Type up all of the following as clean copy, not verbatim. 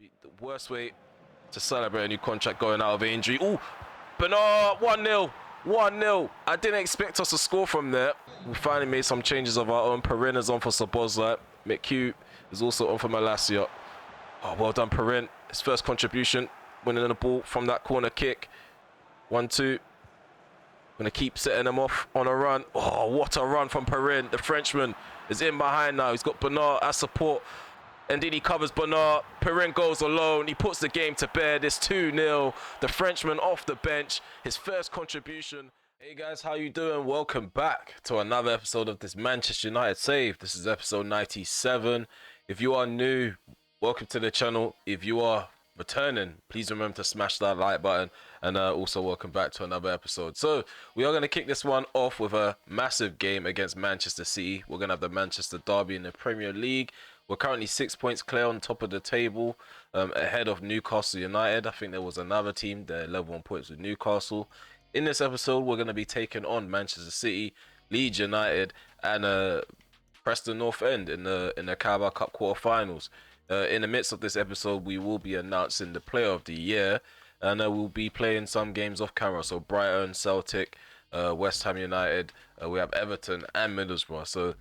The worst way to celebrate a new contract going out of injury. Oh, Bernard, 1-0. 1-0. I didn't expect us to score from there. We finally made some changes of our own. Perrin is on for Sabozlai. McHugh is also on for Malacia. Oh, well done, Perrin. His first contribution, winning the ball from that corner kick. 1-2. Gonna keep setting them off on a run. Oh, what a run from Perrin. The Frenchman is in behind now. He's got Bernard as support. And then he covers Bernard. Perrin goes alone. He puts the game to bed. It's 2-0. The Frenchman off the bench. His first contribution. Hey guys, how you doing? Welcome back to another episode of this Manchester United Save. This is episode 97. If you are new, welcome to the channel. If you are returning, please remember to smash that like button. And also welcome back to another episode. So we are going to kick this one off with a massive game against Manchester City. We're going to have the Manchester Derby in the Premier League. We're currently 6 points clear on top of the table, ahead of Newcastle United. I think there was another team that level 1 points with Newcastle. In this episode, we're going to be taking on Manchester City, Leeds United, and Preston North End in the Carabao Cup quarterfinals. In the midst of this episode, we will be announcing the Player of the Year, and we'll be playing some games off camera. So Brighton, Celtic, West Ham United, we have Everton and Middlesbrough. So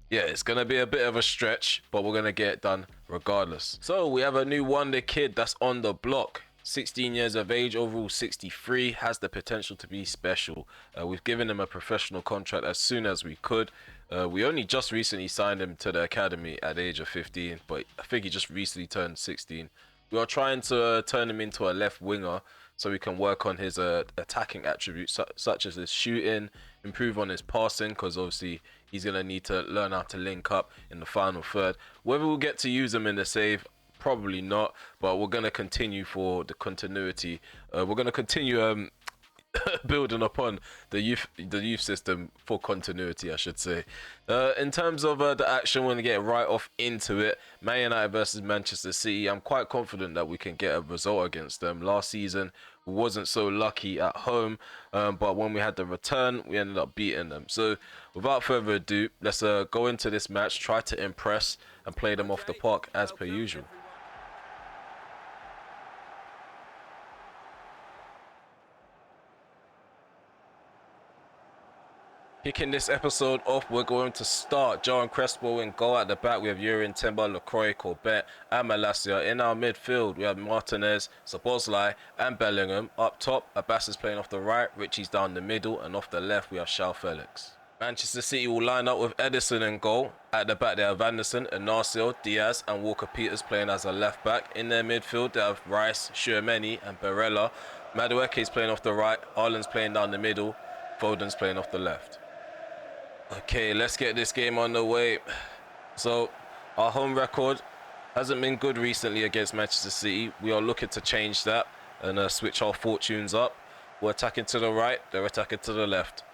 yeah, it's going to be a bit of a stretch, but we're going to get it done regardless. So we have a new wonder kid that's on the block. 16 years of age, overall 63, has the potential to be special. We've given him a professional contract as soon as we could. We only just recently signed him to the academy at the age of 15, but I think he just recently turned 16. We are trying to turn him into a left winger so we can work on his attacking attributes such as his shooting, improve on his passing, because obviously he's going to need to learn how to link up in the final third. Whether we'll get to use him in the save, probably not, but we're going to continue for the continuity. We're going to continue building upon the youth system for continuity, I should say. In terms of the action, we're going to get right off into it. Man United versus Manchester City. I'm quite confident that we can get a result against them. Last season, we wasn't so lucky at home, but when we had the return, we ended up beating them. So without further ado, let's go into this match, try to impress and play them off the park as per usual. Kicking this episode off, we're going to start Johan Crespo in goal. At the back, we have Yurin Timber, Lacroix, Corbett, and Malacia. In our midfield, we have Martinez, Sabozlai, and Bellingham. Up top, Abbas is playing off the right, Richie's down the middle, and off the left, we have Felix. Manchester City will line up with Edison in goal. At the back, they have Anderson, Inacio, Diaz, and Walker-Peters playing as a left back. In their midfield, they have Rice, Schuameni, and Barella. Madueke is playing off the right, Haaland's playing down the middle, Foden's playing off the left. Okay, let's get this game on the way. So, our home record hasn't been good recently against Manchester City. We are looking to change that and switch our fortunes up. We're attacking to the right, they're attacking to the left.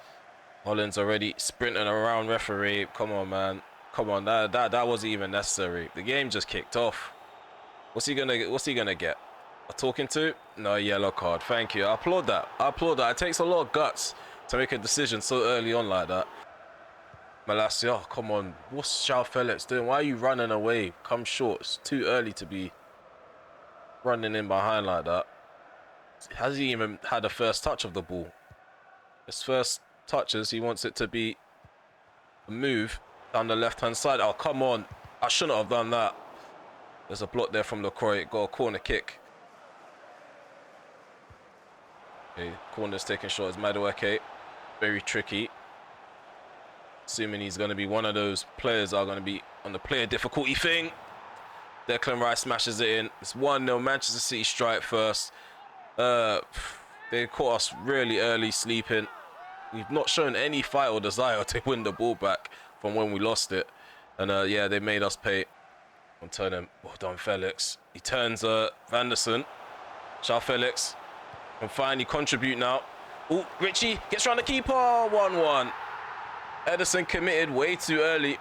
Haaland's already sprinting around referee. Come on, man. Come on, that wasn't even necessary. The game just kicked off. What's he gonna get? A talking to? No, yellow card. Thank you. I applaud that. It takes a lot of guts to make a decision so early on like that. Malacia, oh, come on. What's Felix doing? Why are you running away? Come short. It's too early to be running in behind like that. Hasn't even had a first touch of the ball. His first touches, he wants it to be a move down the left-hand side. Oh, come on. I shouldn't have done that. There's a block there from Lacroix. Got a corner kick. Okay, corner's taking shots. Madueke. Very tricky. Assuming he's going to be one of those players that are going to be on the player difficulty thing. Declan Rice smashes it in. It's 1-0. Manchester City strike first. They caught us really early sleeping. We've not shown any fight or desire to win the ball back from when we lost it. And yeah, they made us pay. I'll turn him. Well done, Felix. He turns Vanderson. Felix can finally contribute now. Oh, Richie gets around the keeper. 1-1. Edison committed way too early.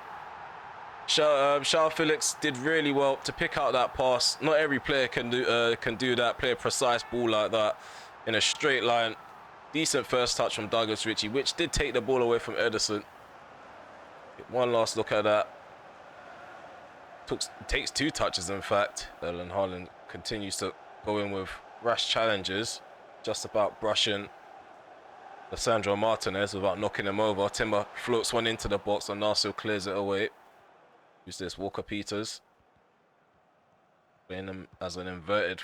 Felix did really well to pick out that pass. Not every player can do that. Play a precise ball like that in a straight line. Decent first touch from Douglas Richie, which did take the ball away from Edison. One last look at that. Takes two touches, in fact. Haaland continues to go in with rash challenges, just about brushing Lissandro Martinez without knocking him over. Timber floats one into the box and Narsil clears it away. Who's this? Walker Peters. Playing him as an inverted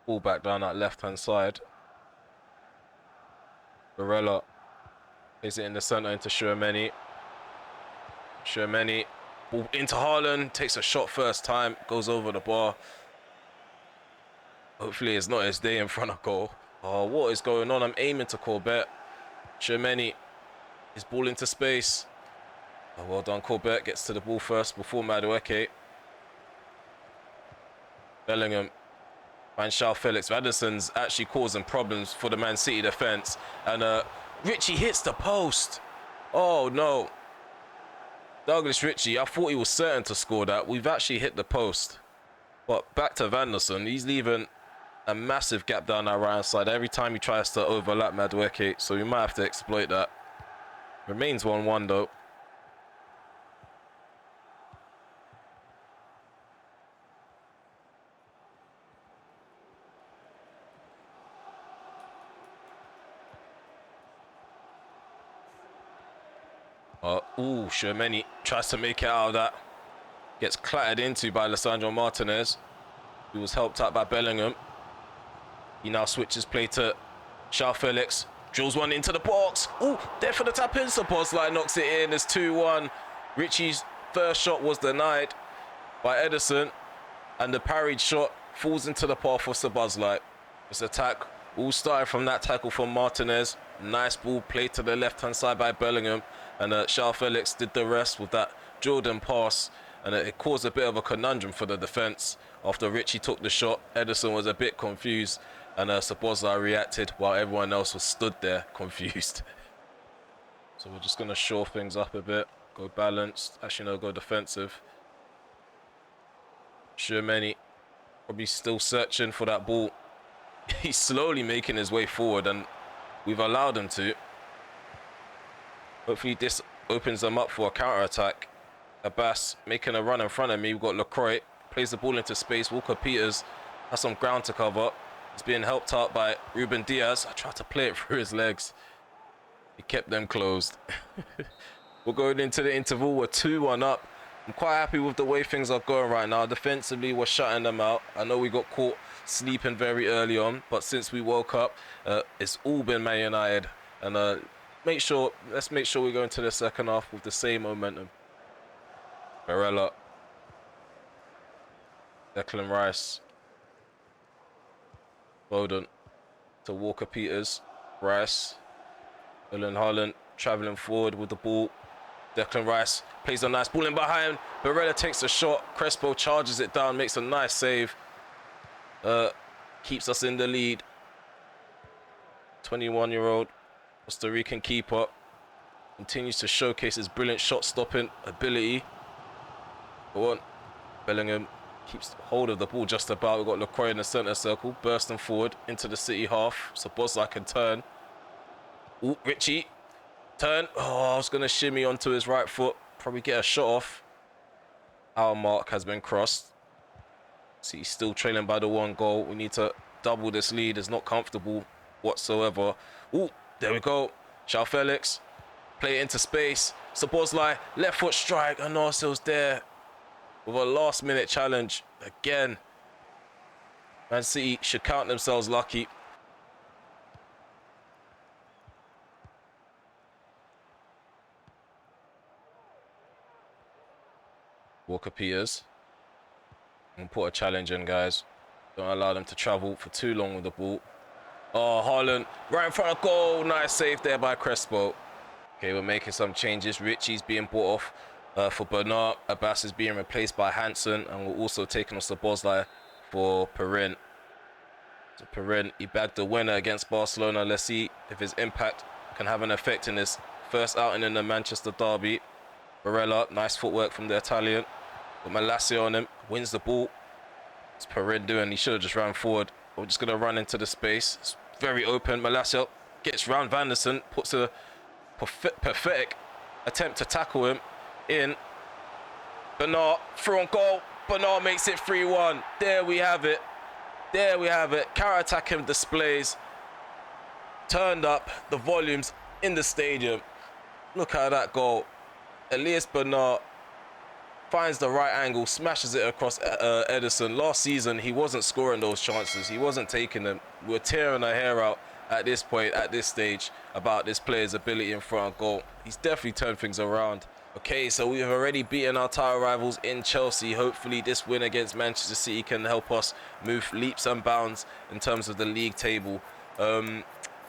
fullback down that left-hand side. Barella plays it in the centre into Shermani. Shermani, ball into Haaland, takes a shot first time, goes over the bar. Hopefully it's not his day in front of goal. Oh, what is going on? I'm aiming to Corbett. Shermani, his ball into space. Oh, well done, Corbett gets to the ball first before Madueke. Bellingham finds Felix. Madison's actually causing problems for the Man City defence. And Richie hits the post. Oh, no. Douglas Richie, I thought he was certain to score that. We've actually hit the post. But back to Vanderson. He's leaving a massive gap down our right side every time he tries to overlap Madueke. So we might have to exploit that. Remains 1-1 though. Ooh, Shermani tries to make it out of that. Gets clattered into by Lissandro Martinez, who was helped out by Bellingham. He now switches play to Felix. Drills one into the box. Ooh, there for the tap in. Szoboszlai knocks it in. It's 2-1. Richie's first shot was denied by Ederson. And the parried shot falls into the path of Szoboszlai. This attack all started from that tackle from Martinez. Nice ball played to the left-hand side by Bellingham. And Felix did the rest with that Jordan pass. And it caused a bit of a conundrum for the defence. After Richie took the shot, Ederson was a bit confused. And Szoboszlai reacted while everyone else was stood there confused. So we're just going to shore things up a bit. Go balanced. Actually, no, go defensive. Shermani probably still searching for that ball. He's slowly making his way forward and we've allowed him to. Hopefully this opens them up for a counter-attack. Abbas making a run in front of me. We've got Lacroix. Plays the ball into space. Walker Peters has some ground to cover. He's being helped out by Ruben Diaz. I tried to play it through his legs. He kept them closed. We're going into the interval. We're 2-1 up. I'm quite happy with the way things are going right now. Defensively, we're shutting them out. I know we got caught sleeping very early on, but since we woke up, it's all been Man United. And let's make sure we go into the second half with the same momentum. Barella. Declan Rice. Bowden to Walker Peters. Rice. Erling Haaland travelling forward with the ball. Declan Rice plays a nice ball in behind. Barella takes a shot. Crespo charges it down, makes a nice save. Keeps us in the lead. 21-year-old Costa Rican keeper continues to showcase his brilliant shot-stopping ability. Go on. Bellingham keeps hold of the ball just about. We've got Lacroix in the centre circle, bursting forward into the City half. Szoboszlai can turn. Ooh, Richie. Turn. Oh, I was going to shimmy onto his right foot. Probably get a shot off. Our mark has been crossed. See, he's still trailing by the 1 goal. We need to double this lead. It's not comfortable whatsoever. Ooh, there we go. Felix. Play it into space. Szoboszlai. Left foot strike. And Narsil's there with a last-minute challenge. Again. Man City should count themselves lucky. Walker Peters. And put a challenge in, guys. Don't allow them to travel for too long with the ball. Oh, Haaland right in front of goal. Nice save there by Crespo. Okay, we're making some changes. Richie's being brought off for Bernard. Abbas is being replaced by Hansen. And we're also taking off Szoboszlai for Perin. So Perin, he bagged the winner against Barcelona. Let's see if his impact can have an effect in his first outing in the Manchester derby. Barella, nice footwork from the Italian. Got Malacia on him, wins the ball. What's Perin doing? He should have just ran forward. We're just going to run into the space. It's very open. Malacia gets round Vanderson, puts a pathetic attempt to tackle him in. Bernard through on goal. Bernard makes it 3-1. There we have it. There we have it. Counter-attacking displays. Turned up the volumes in the stadium. Look at that goal. Elias Bernard finds the right angle, smashes it across Edison. Last season, he wasn't scoring those chances. He wasn't taking them. We're tearing our hair out at this point, at this stage, about this player's ability in front of goal. He's definitely turned things around. Okay, so we've already beaten our title rivals in Chelsea. Hopefully this win against Manchester City can help us move leaps and bounds in terms of the league table.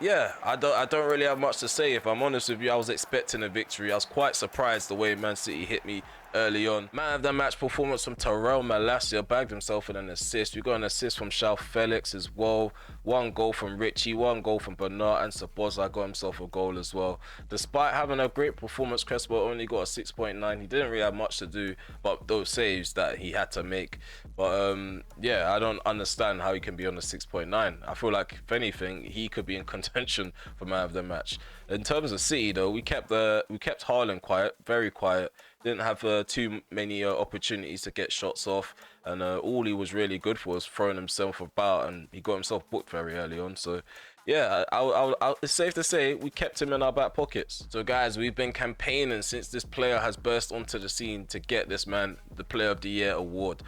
Yeah, I don't really have much to say. If I'm honest with you, I was expecting a victory. I was quite surprised the way Man City hit me early on. Man of the match performance from RemelHD bagged himself with an assist. We got an assist from Felix as well. 1 goal from Richie, 1 goal from Bernard, and Sabozza got himself a goal as well. Despite having a great performance, Crespo only got a 6.9. He didn't really have much to do, but those saves that he had to make. But yeah, I don't understand how he can be on a 6.9. I feel like if anything, he could be in contention for man of the match. In terms of City, though, we kept Haaland quiet, very quiet. Didn't have too many opportunities to get shots off, and all he was really good for was throwing himself about, and he got himself booked very early on. So yeah, it's safe to say we kept him in our back pockets. So guys, we've been campaigning since this player has burst onto the scene to get this man the Player of the Year award.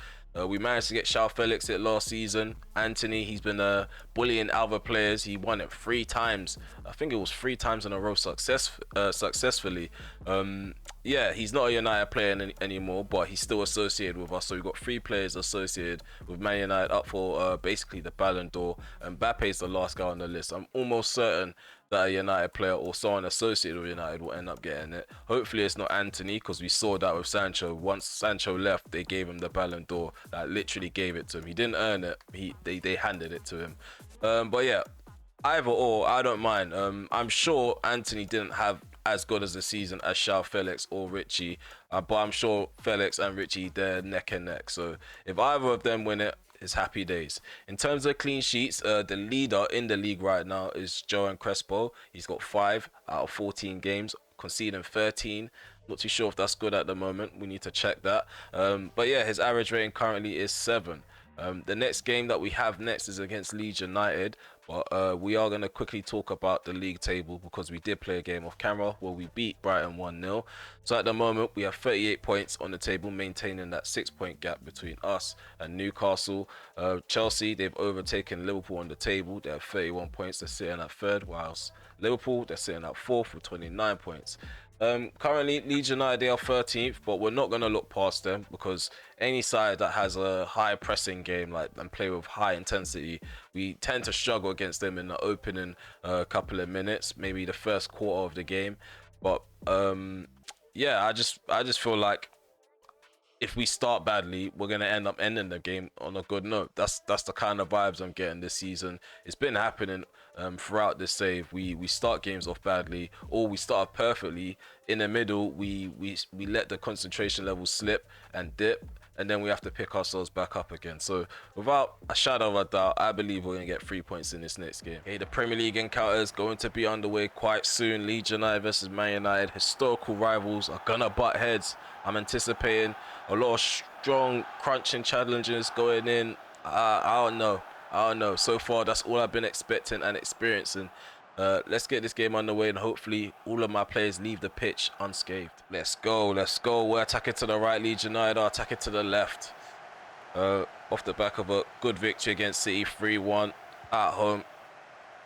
We managed to get Felix it last season. Anthony, he's been bullying other players. He won it 3 times. I think it was 3 times in a row successfully. Yeah, he's not a United player anymore, but he's still associated with us. So we've got 3 players associated with Man United up for basically the Ballon d'Or. And Mbappe's the last guy on the list. I'm almost certain that a United player or someone associated with United will end up getting it. Hopefully it's not Anthony, because we saw that with Sancho. Once Sancho left, they gave him the Ballon d'Or. That literally gave it to him. He didn't earn it. They handed it to him. But yeah, either or, I don't mind. I'm sure Anthony didn't have as good as a season as Felix or Richie, but I'm sure Felix and Richie, they're neck and neck. So if either of them win it, it's happy days. In terms of clean sheets, the leader in the league right now is Joan Crespo. He's got 5 out of 14 games, conceding 13. Not too sure if that's good at the moment. We need to check that. But yeah, his average rating currently is 7. The next game that we have next is against Leeds United, but we are going to quickly talk about the league table because we did play a game off camera where we beat Brighton 1-0. So at the moment we have 38 points on the table, maintaining that 6-point gap between us and Newcastle. Chelsea, they've overtaken Liverpool on the table. They have 31 points. They're sitting at 3rd, whilst Liverpool, they're sitting at 4th with 29 points. Currently Leeds United, they are 13th, but we're not going to look past them because any side that has a high pressing game and play with high intensity, we tend to struggle against them in the opening couple of minutes, maybe the first quarter of the game. But yeah, I just feel like if we start badly, we're going to end up ending the game on a good note. That's the kind of vibes I'm getting this season. It's been happening throughout this save. We start games off badly, or we start perfectly. In the middle, we let the concentration level slip and dip, and then we have to pick ourselves back up again. So without a shadow of a doubt, I believe we're going to get 3 points in this next game. Okay, the Premier League encounter is going to be underway quite soon. Leeds United versus Man United. Historical rivals are going to butt heads. I'm anticipating a lot of strong crunching challenges going in. I don't know. So far, that's all I've been expecting and experiencing. Let's get this game underway, and hopefully all of my players leave the pitch unscathed. Let's go. We're attacking to the right. Leeds United are attacking to the left. Off the back of a good victory against City 3-1 at home.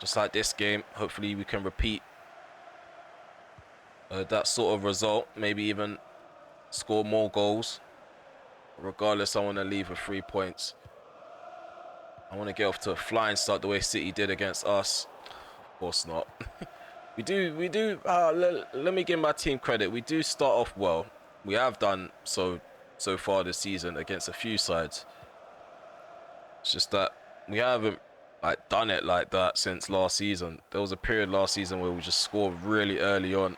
Just like this game, hopefully we can repeat that sort of result. Maybe even score more goals. Regardless, I want to leave with 3 points. I want to get off to a flying start the way City did against us. Of course not. we do. Let me give my team credit. We do start off well. We have done so far this season against a few sides. It's just that we haven't done it like that since last season. There was a period last season where we just scored really early on.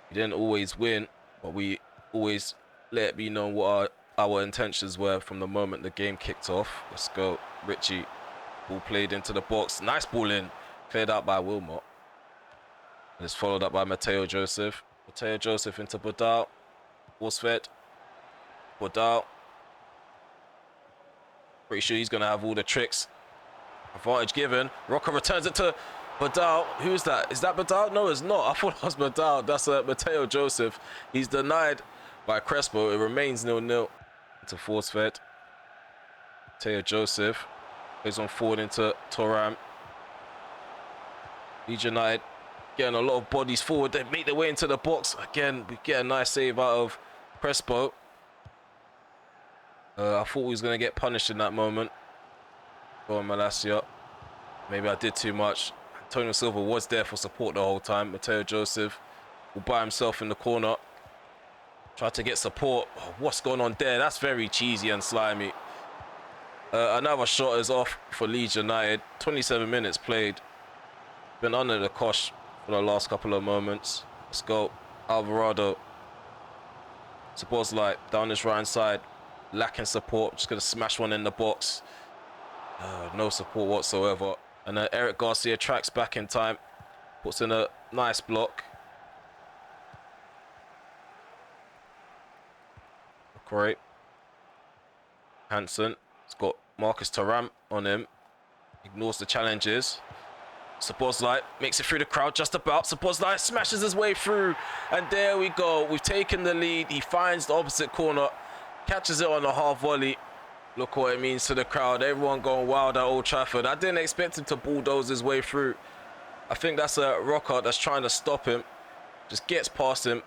We didn't always win, but we always let it be known what our intentions were from the moment the game kicked off. Let's go. Richie. Ball played into the box. Nice ball in. Cleared out by Wilmot. And it's followed up by Mateo Joseph. Mateo Joseph into Budal. Ball's fed. Ballon. Pretty sure he's going to have all the tricks. Advantage given. Rocker returns it to Ballon. Who's that? Is that Ballon? No, it's not. I thought it was Ballon. That's Mateo Joseph. He's denied by Crespo. It remains 0-0. Into force fed. Mateo Joseph goes on forward into Thuram. Leeds United getting a lot of bodies forward. They make their way into the box. Again, we get a nice save out of Crespo. I thought we was going to get punished in that moment. Go on, Malacia. Maybe I did too much. Antonio Silva was there for support the whole time. Mateo Joseph will by himself in the corner. Try to get support. Oh, what's going on there? That's very cheesy and slimy. Another shot is off for Leeds United. 27 minutes played. Been under the cosh for the last couple of moments. Let's go. Alvarado. Supports light down this right hand side. Lacking support. Just going to smash one in the box. No support whatsoever. And Eric Garcia tracks back in time. Puts in a nice block. Great. Hansen. He's got Marcus Thuram on him. Ignores the challenges. Sabozlai makes it through the crowd just about. Sabozlai smashes his way through. And there we go. We've taken the lead. He finds the opposite corner. Catches it on a half volley. Look what it means to the crowd. Everyone going wild at Old Trafford. I didn't expect him to bulldoze his way through. I think that's a rocker that's trying to stop him. Just gets past him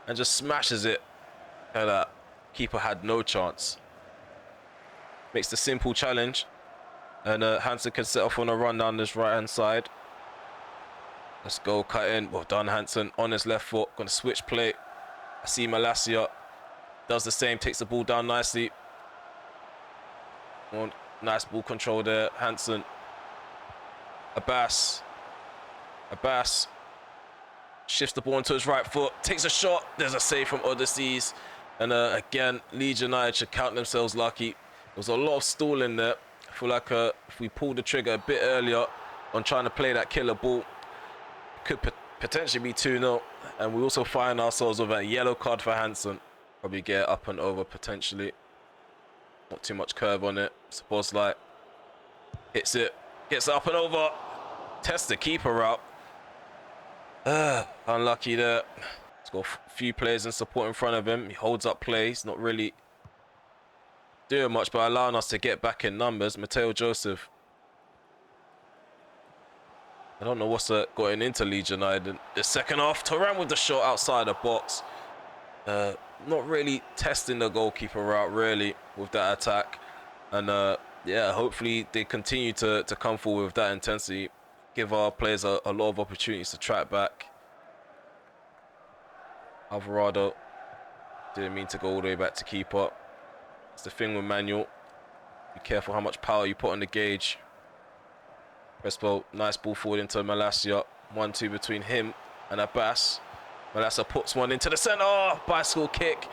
and just smashes it. And that keeper had no chance. Makes the simple challenge. And Hansen can set off on a run down this right-hand side. Let's go, cut in. Well done, Hansen. On his left foot. Going to switch play. I see Malacia. Does the same. Takes the ball down nicely. Nice ball control there. Hansen. Abbas. Shifts the ball into his right foot. Takes a shot. There's a save from Odysseys. And again, Leeds United should count themselves lucky. There was a lot of stalling there. I feel like if we pulled the trigger a bit earlier on trying to play that killer ball, it could potentially be 2-0. And we also find ourselves with a yellow card for Hansen. Probably get up and over potentially. Not too much curve on it. Suppose like hits it, gets up and over. Tests the keeper out. Unlucky there. He's got a few players in support in front of him. He holds up play. He's not really doing much, but allowing us to get back in numbers. Mateo Joseph. I don't know what's going into Leeds United in the second half. Thuram with the shot outside the box. Not really testing the goalkeeper route really with that attack. And yeah, hopefully they continue to come forward with that intensity. Give our players a lot of opportunities to track back. Alvarado didn't mean to go all the way back to keeper. It's the thing with manual. Be careful how much power you put on the gauge. Crespo, nice ball forward into Malacia. 1-2 between him and Abbas. Malacia puts one into the centre. Oh, bicycle kick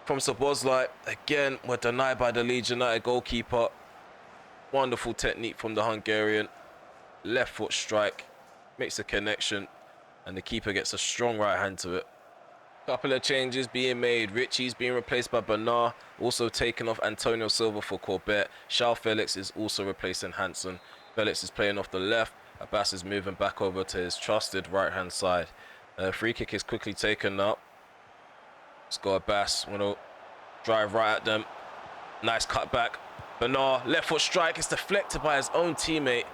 from Sabozlai. Again, we're denied by the Leeds United goalkeeper. Wonderful technique from the Hungarian. Left foot strike. Makes a connection. And the keeper gets a strong right hand to it. Couple of changes being made. Richie's being replaced by Bernard. Also taken off Antonio Silva for Corbett. Felix is also replacing Hansen. Felix is playing off the left. Abbas is moving back over to his trusted right hand side. Free kick is quickly taken up. Let's go Abbas. Want to drive right at them. Nice cut back. Bernard, left foot strike. It's deflected by his own teammate.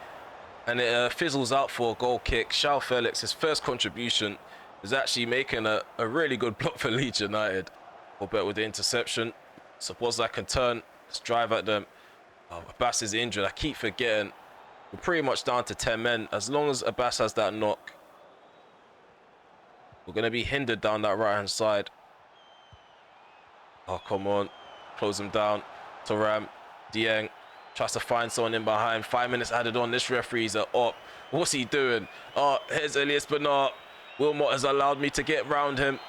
And it fizzles out for a goal kick. Felix, his first contribution, is actually making a really good block for Leeds United. Corbett with the interception. Suppose I can turn. Let's drive at them. Oh, Abbas is injured. I keep forgetting. We're pretty much down to 10 men. As long as Abbas has that knock, we're going to be hindered down that right-hand side. Oh, come on. Close him down. Thuram. Dieng. Tries to find someone in behind. 5 minutes added on. This referee's up. What's he doing? Oh, here's Elias Bernard. Wilmot has allowed me to get round him.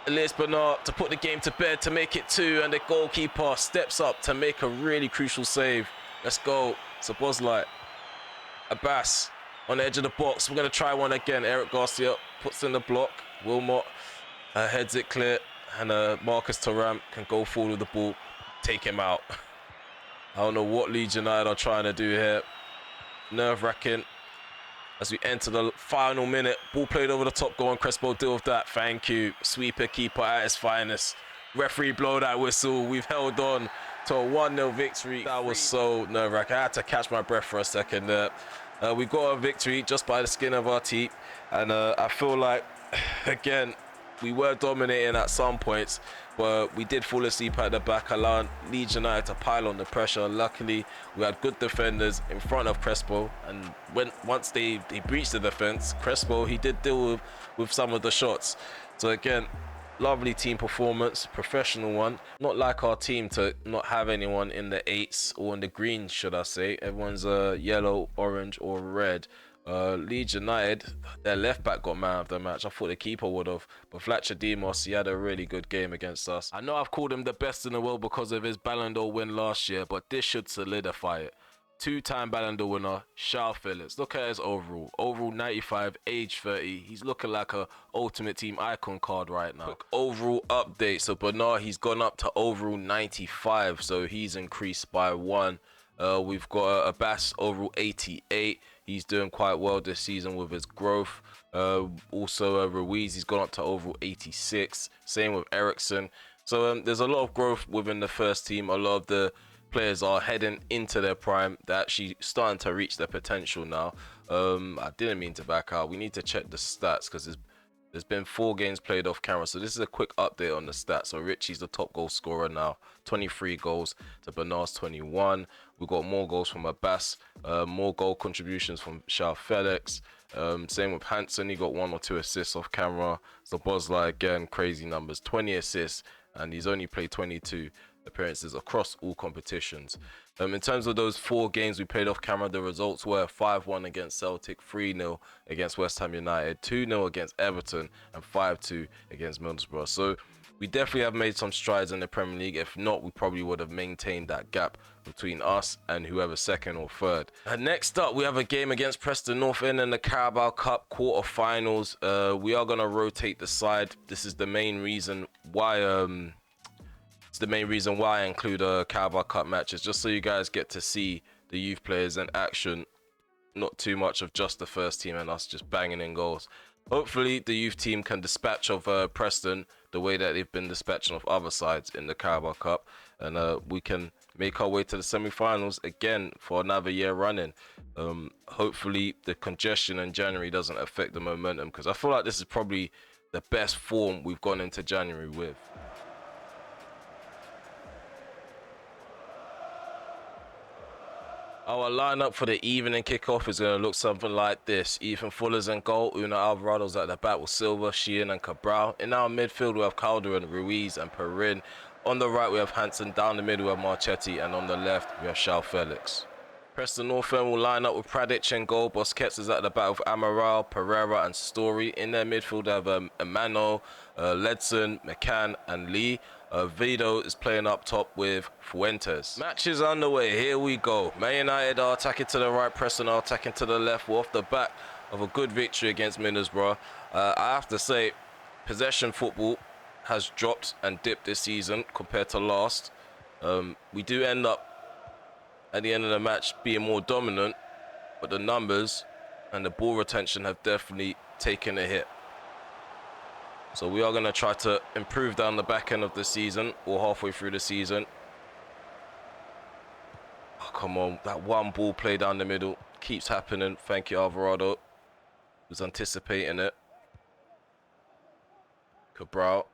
Elias Bernard to put the game to bed to make it 2. And the goalkeeper steps up to make a really crucial save. Let's go. Sabozlai. Abbas on the edge of the box. We're going to try one again. Eric Garcia puts in the block. Wilmot heads it clear. and Marcus Thuram can go forward with the ball, take him out. I don't know what Leeds United are trying to do here. Nerve-wracking as we enter the final minute. Ball played over the top. Go on, Crespo, deal with that. Thank you. Sweeper keeper at his finest. Referee blow that whistle. We've held on to a 1-0 victory. That was so nerve-wracking. I had to catch my breath for a second there. We got a victory just by the skin of our teeth. And I feel like, again, we were dominating at some points, but we did fall asleep at the back, allowing Leeds United to pile on the pressure. Luckily, we had good defenders in front of Crespo, and once they breached the defense, Crespo, he did deal with some of the shots. So again, lovely team performance, professional one. Not like our team to not have anyone in the 8s or in the greens, should I say. Everyone's yellow, orange, or red. Leeds United, their left back got man of the match. I thought the keeper would have, but Fletcher Demos, he had a really good game against us. I know I've called him the best in the world because of his Ballon d'Or win last year, but this should solidify it. 2-time Ballon d'Or winner, Felix. Look at his overall 95, age 30. He's looking like a Ultimate Team icon card right now. Quick overall update. So Bernard, he's gone up to overall 95, so he's increased by 1. We've got a Bass overall 88. He's doing quite well this season with his growth. Also Ruiz, he's gone up to overall 86. Same with Ericsson. So there's a lot of growth within the first team. A lot of the players are heading into their prime. They're actually starting to reach their potential now. I didn't mean to back out. We need to check the stats because there's been 4 games played off camera. So this is a quick update on the stats. So Richie's the top goal scorer now. 23 goals to Bernard's 21. We've got more goals from Abbas. More goal contributions from Felix. Same with Hansen. He got 1 or 2 assists off camera. So Bosla, again, crazy numbers. 20 assists. And he's only played 22 appearances across all competitions. In terms of those 4 games we played off camera, the results were 5-1 against Celtic, 3-0 against West Ham United, 2-0 against Everton, and 5-2 against Middlesbrough. So we definitely have made some strides in the Premier League. If not, we probably would have maintained that gap between us and whoever's second or third. And next up, we have a game against Preston North End in the Carabao Cup quarterfinals. We are going to rotate the side. This is the main reason why I include Carabao Cup matches, just so you guys get to see the youth players in action, not too much of just the first team and us just banging in goals. Hopefully the youth team can dispatch of Preston the way that they've been dispatching of other sides in the Carabao Cup, and we can make our way to the semi-finals again for another year running. Hopefully the congestion in January doesn't affect the momentum, because I feel like this is probably the best form we've gone into January with. Our lineup for the evening kickoff is going to look something like this. Ethan Fuller's in goal. Una Alvarado's at the back with Silva, Sheehan and Cabral. In our midfield, we have Calderon, Ruiz and Perrin. On the right, we have Hansen. Down the middle, we have Marchetti. And on the left, we have Felix. Preston North End will line up with Pradic in goal. Busquets is at the back with Amaral, Pereira and Story. In their midfield, they have Emmanuel, Ledson, McCann and Lee. Vido is playing up top with Fuentes. Match is underway. Here we go. Man United are attacking to the right, Preston are attacking to the left. We're off the back of a good victory against Middlesbrough. I have to say, possession football has dropped and dipped this season compared to last. We do end up at the end of the match being more dominant, but the numbers and the ball retention have definitely taken a hit. So we are going to try to improve down the back end of the season, or halfway through the season. Oh, come on, that one ball play down the middle keeps happening. Thank you, Alvarado. Was anticipating it. Cabral,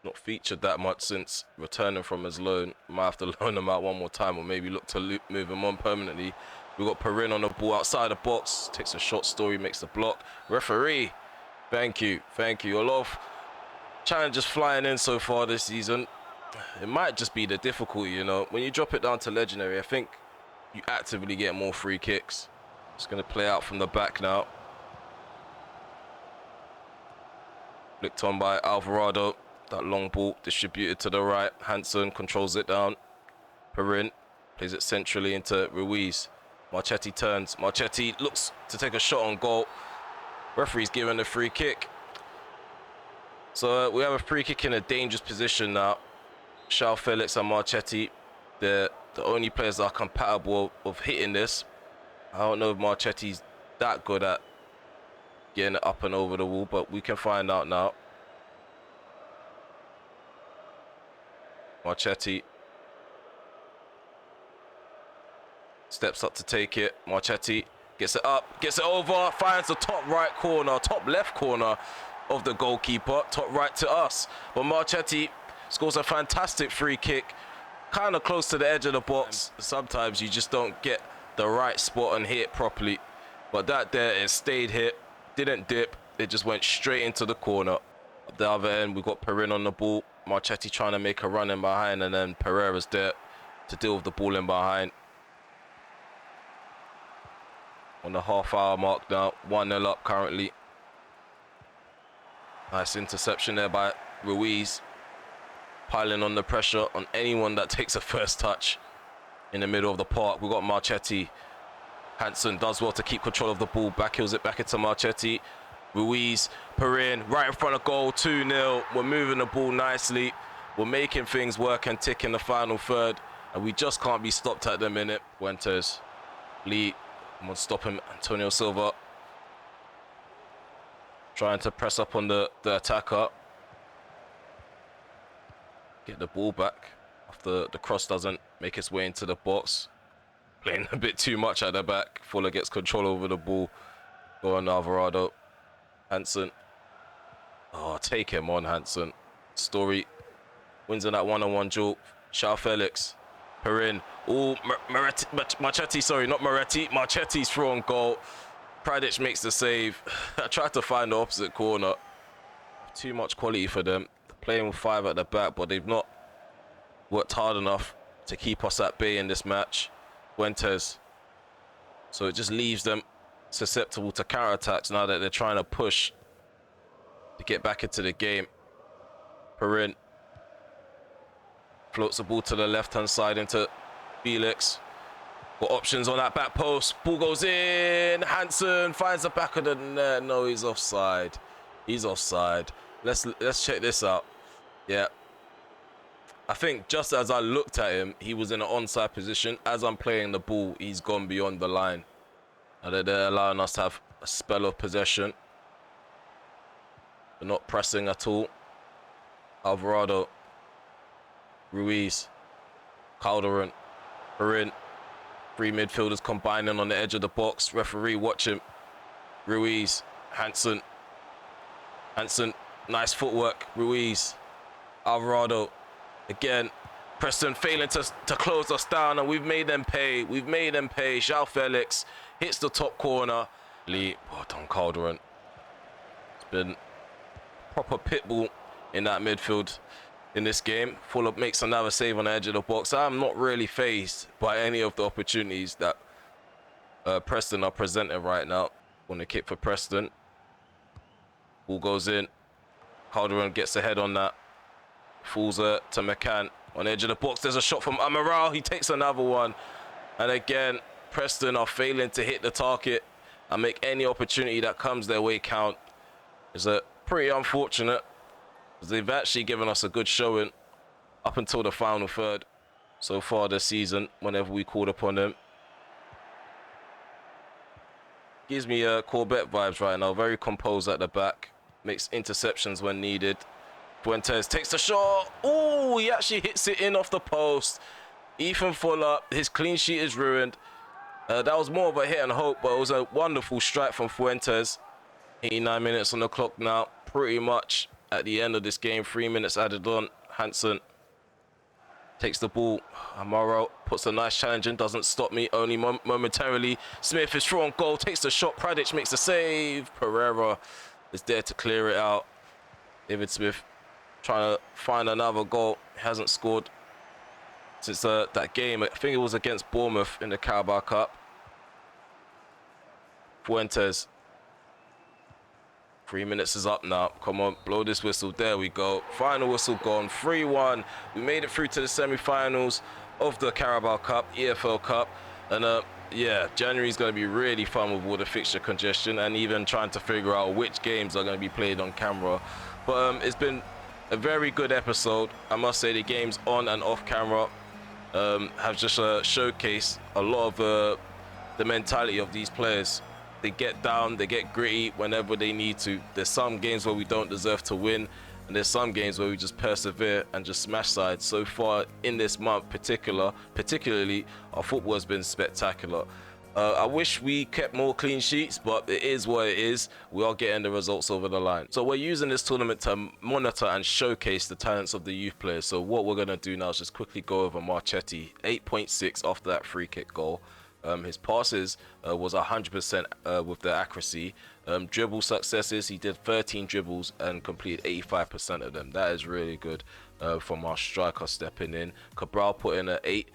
not featured that much since returning from his loan. Might have to loan him out one more time, or maybe look to move him on permanently. We've got Perrin on the ball outside the box. Takes a shot, Story makes the block. Referee. Thank you. A lot of challenges flying in so far this season. It might just be the difficulty, you know. When you drop it down to Legendary, I think you actively get more free kicks. Just going to play out from the back now. Flicked on by Alvarado. That long ball distributed to the right. Hansen controls it down. Perrin plays it centrally into Ruiz. Marchetti turns. Marchetti looks to take a shot on goal. Referee's giving a free kick. So we have a free kick in a dangerous position now. Felix and Marchetti, they're the only players that are compatible of hitting this. I don't know if Marchetti's that good at getting it up and over the wall, but we can find out now. Marchetti steps up to take it. Marchetti gets it up, gets it over, finds the top right corner, top left corner of the goalkeeper, top right to us. But Marchetti scores a fantastic free kick, kind of close to the edge of the box. Sometimes you just don't get the right spot and hit it properly. But that there, it stayed hit, didn't dip, it just went straight into the corner. At the other end, we've got Perin on the ball. Marchetti trying to make a run in behind, and then Pereira's there to deal with the ball in behind. On the half-hour mark now, 1-0 up currently. Nice interception there by Ruiz. Piling on the pressure on anyone that takes a first touch in the middle of the park. We've got Marchetti. Hansen does well to keep control of the ball. Backhills it back into Marchetti. Ruiz, Perin, right in front of goal, 2-0. We're moving the ball nicely. We're making things work and tick in the final third. And we just can't be stopped at the minute. Fuentes, Lee, I'm going to stop him. Antonio Silva. Trying to press up on the attacker. Get the ball back after the cross doesn't make its way into the box. Playing a bit too much at the back. Fuller gets control over the ball. Go on Alvarado. Hansen. Oh, take him on, Hansen. Story wins in that one-on-one duel. Felix. Perin. Oh, Marchetti, sorry, not Moretti. Marchetti's through on goal. Pradic makes the save. I tried to find the opposite corner. Too much quality for them. They're playing with 5 at the back, but they've not worked hard enough to keep us at bay in this match. Fuentes. So it just leaves them susceptible to counter-attacks now that they're trying to push to get back into the game. Perin floats the ball to the left-hand side into Felix. Got options on that back post. Ball goes in. Hansen finds the back of the net. No, he's offside. He's offside. Let's check this out. Yeah. I think just as I looked at him, he was in an onside position. As I'm playing the ball, he's gone beyond the line. And they're allowing us to have a spell of possession. They're not pressing at all. Alvarado. Ruiz. Calderon. Perin. 3 midfielders combining on the edge of the box. Referee watch him. Ruiz. Hansen. Hansen. Nice footwork. Ruiz. Alvarado. Again. Preston failing to close us down, and we've made them pay. We've made them pay. Felix hits the top corner. Lee. Oh, Don Calderon. It's been proper pitbull in that midfield in this game. Fuller makes another save on the edge of the box. I'm not really fazed by any of the opportunities that Preston are presenting right now. On the kick for Preston. Ball goes in. Calderon gets ahead on that. Falls to McCann. On the edge of the box, there's a shot from Amaral. He takes another one. And again, Preston are failing to hit the target and make any opportunity that comes their way count. It's pretty unfortunate, because they've actually given us a good showing up until the final third so far this season, whenever we called upon them. Gives me Corbett vibes right now. Very composed at the back. Makes interceptions when needed. Fuentes takes the shot. Oh, he actually hits it in off the post. Ethan Fuller, his clean sheet is ruined. That was more of a hit and hope, but it was a wonderful strike from Fuentes. 89 minutes on the clock now. Pretty much at the end of this game. 3 minutes added on. Hansen takes the ball. Amaro puts a nice challenge in. Doesn't stop me, only momentarily. Smith is through on goal. Takes the shot. Pradic makes the save. Pereira is there to clear it out. David Smith trying to find another goal. Hasn't scored since that game. I think it was against Bournemouth in the Carabao Cup. Fuentes. 3 minutes is up now. Come on, blow this whistle. There we go. Final whistle gone. 3-1. We made it through to the semi-finals of the Carabao Cup, EFL Cup. And yeah, January is going to be really fun with all the fixture congestion and even trying to figure out which games are going to be played on camera But it's been a very good episode. I must say the games on and off camera have just showcased a lot of the mentality of these players. They get down, they get gritty whenever they need to. There's some games where we don't deserve to win, and there's some games where we just persevere and just smash sides. So far in this month particularly, our football has been spectacular. I wish we kept more clean sheets, but it is what it is. We are getting the results over the line. So we're using this tournament to monitor and showcase the talents of the youth players. So what we're going to do now is just quickly go over Marchetti, 8.6 after that free kick goal. His passes was 100% with the accuracy. Dribble successes, he did 13 dribbles and completed 85% of them. That is really good from our striker stepping in. Cabral put in an 8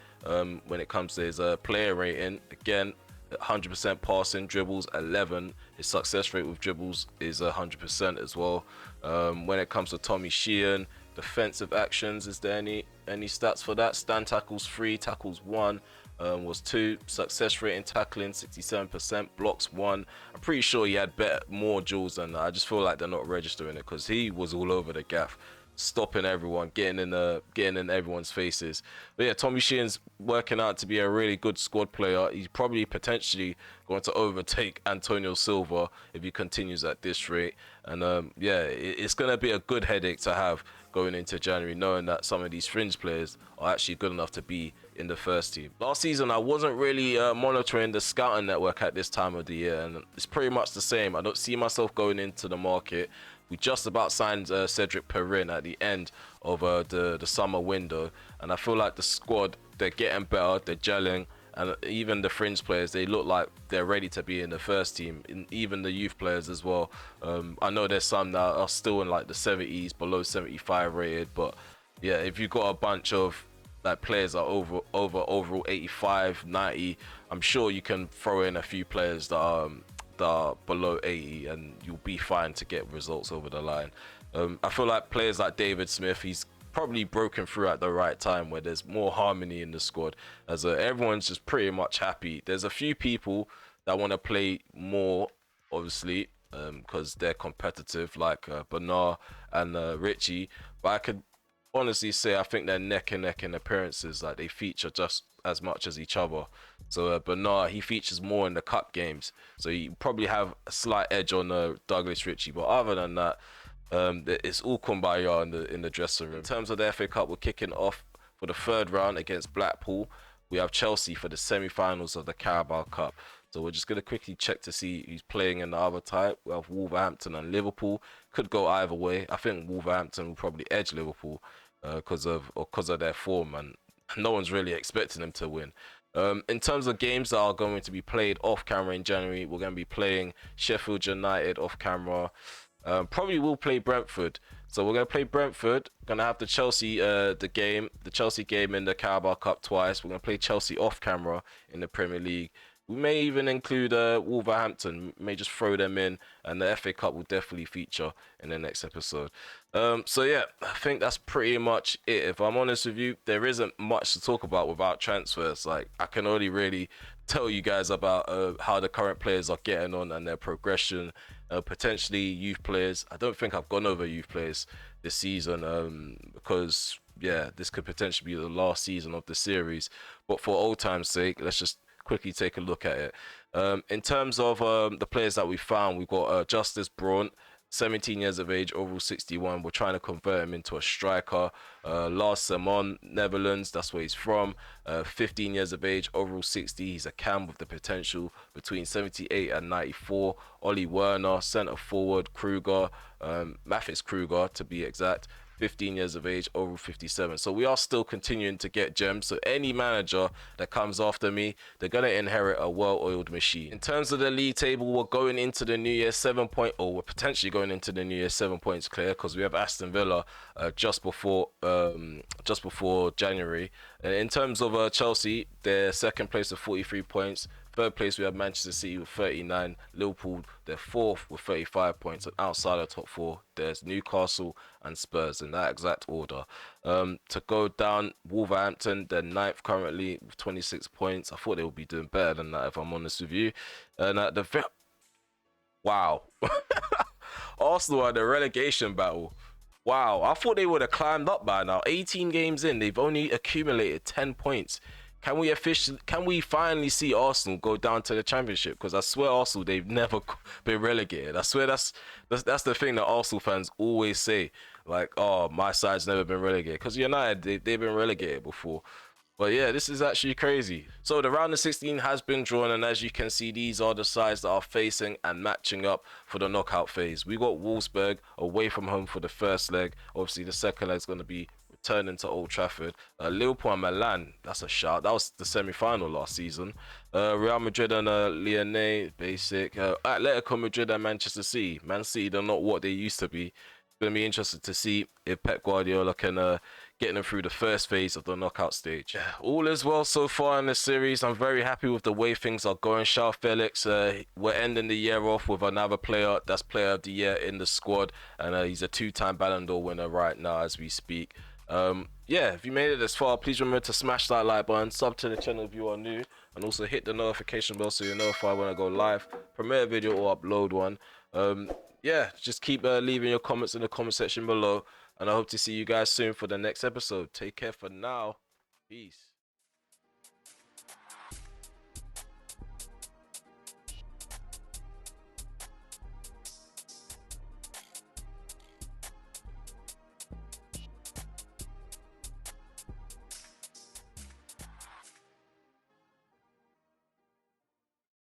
when it comes to his player rating. Again, 100% passing, dribbles 11. His success rate with dribbles is 100% as well. When it comes to Tommy Sheehan, defensive actions, is there any stats for that? Stand tackles 3, tackles 1. Was 2, success rate in tackling 67%, blocks 1. I'm pretty sure he had more duels than that. I just feel like they're not registering it because he was all over the gaff, stopping everyone, getting in everyone's faces. But yeah, Tommy Sheehan's working out to be a really good squad player. He's probably potentially going to overtake Antonio Silva if he continues at this rate. And yeah, it's going to be a good headache to have going into January, knowing that some of these fringe players are actually good enough to be in the first team. Last season, I wasn't really monitoring the scouting network at this time of the year, and it's pretty much the same. I don't see myself going into the market. We just about signed Cedric Perrin at the end of the summer window, and I feel like the squad, they're getting better, they're gelling, and even the fringe players, they look like they're ready to be in the first team, and even the youth players as well. I know there's some that are still in like the 70s, below 75 rated, but yeah, if you've got a bunch of like players that are overall 85, 90, I'm sure you can throw in a few players that are below 80 and you'll be fine to get results over the line. I feel like players like David Smith, he's probably broken through at the right time where there's more harmony in the squad, as everyone's just pretty much happy. There's a few people that want to play more, obviously, because they're competitive, like Bernard and Richie, but I could honestly say I think they're neck and neck in appearances. Like, they feature just as much as each other. So Bernard, he features more in the cup games, so you probably have a slight edge on Douglas Ritchie, but other than that, it's all kumbaya in the dressing room. In terms of the FA Cup, we're kicking off for the third round against Blackpool. We have Chelsea for the semi-finals of the Carabao Cup. So we're just going to quickly check to see who's playing in the other tie. We have Wolverhampton and Liverpool. Could go either way. I think Wolverhampton will probably edge Liverpool because of their form, and no one's really expecting them to win. In terms of games that are going to be played off camera in January, we're going to be playing Sheffield United off camera. Probably will play Brentford. So we're going to play Brentford. Going to have the Chelsea game in the Carabao Cup twice. We're going to play Chelsea off camera in the Premier League. We may even include Wolverhampton, may just throw them in, and the FA Cup will definitely feature in the next episode. So yeah, I think that's pretty much it. If I'm honest with you, there isn't much to talk about without transfers. Like, I can only really tell you guys about how the current players are getting on and their progression, potentially youth players. I don't think I've gone over youth players this season because, yeah, this could potentially be the last season of the series. But for old time's sake, let's just quickly take a look at it. In terms of the players that we found, we've got Justice Braun, 17 years of age, overall 61. We're trying to convert him into a striker. Lars Simon, Netherlands, that's where he's from. 15 years of age, overall 60. He's a cam with the potential between 78 and 94. Ollie Werner, centre forward. Kruger, Mathis Kruger to be exact. 15 years of age, over 57. So we are still continuing to get gems. So any manager that comes after me, they're going to inherit a well-oiled machine. In terms of the league table, we're going into the New Year 7 point, or we're potentially going into the New Year 7 points clear, because we have Aston Villa just before January. And in terms of Chelsea, they're second place with 43 points. Third place, we have Manchester City with 39. Liverpool, they're fourth with 35 points. And outside the top four, there's Newcastle and Spurs in that exact order. To go down, Wolverhampton, they're ninth currently with 26 points. I thought they would be doing better than that, if I'm honest with you. And wow. Arsenal are in the relegation battle. Wow, I thought they would have climbed up by now. 18 games in, they've only accumulated 10 points. Can we finally see Arsenal go down to the Championship? Because I swear Arsenal, they've never been relegated. I swear that's the thing that Arsenal fans always say. Like, oh, my side's never been relegated. Because United, they've been relegated before. But yeah, this is actually crazy. So the round of 16 has been drawn, and as you can see, these are the sides that are facing and matching up for the knockout phase. We got Wolfsburg away from home for the first leg. Obviously, the second leg is going to be returning to Old Trafford. Liverpool and Milan, that's a shout. That was the semi-final last season. Real Madrid and Lyonnais, basic. Atletico Madrid and Manchester City. Man City, they're not what they used to be. It's going to be interesting to see if Pep Guardiola can get them through the first phase of the knockout stage. All is well so far in the series. I'm very happy with the way things are going. Felix, we're ending the year off with another player that's player of the year in the squad, and he's a 2-time Ballon d'Or winner right now as we speak. Yeah, if you made it this far, please remember to smash that like button, sub to the channel if you are new, and also hit the notification bell so you're notified when I go live, premiere a video or upload one. Yeah, just keep leaving your comments in the comment section below, and I hope to see you guys soon for the next episode. Take care for now. Peace.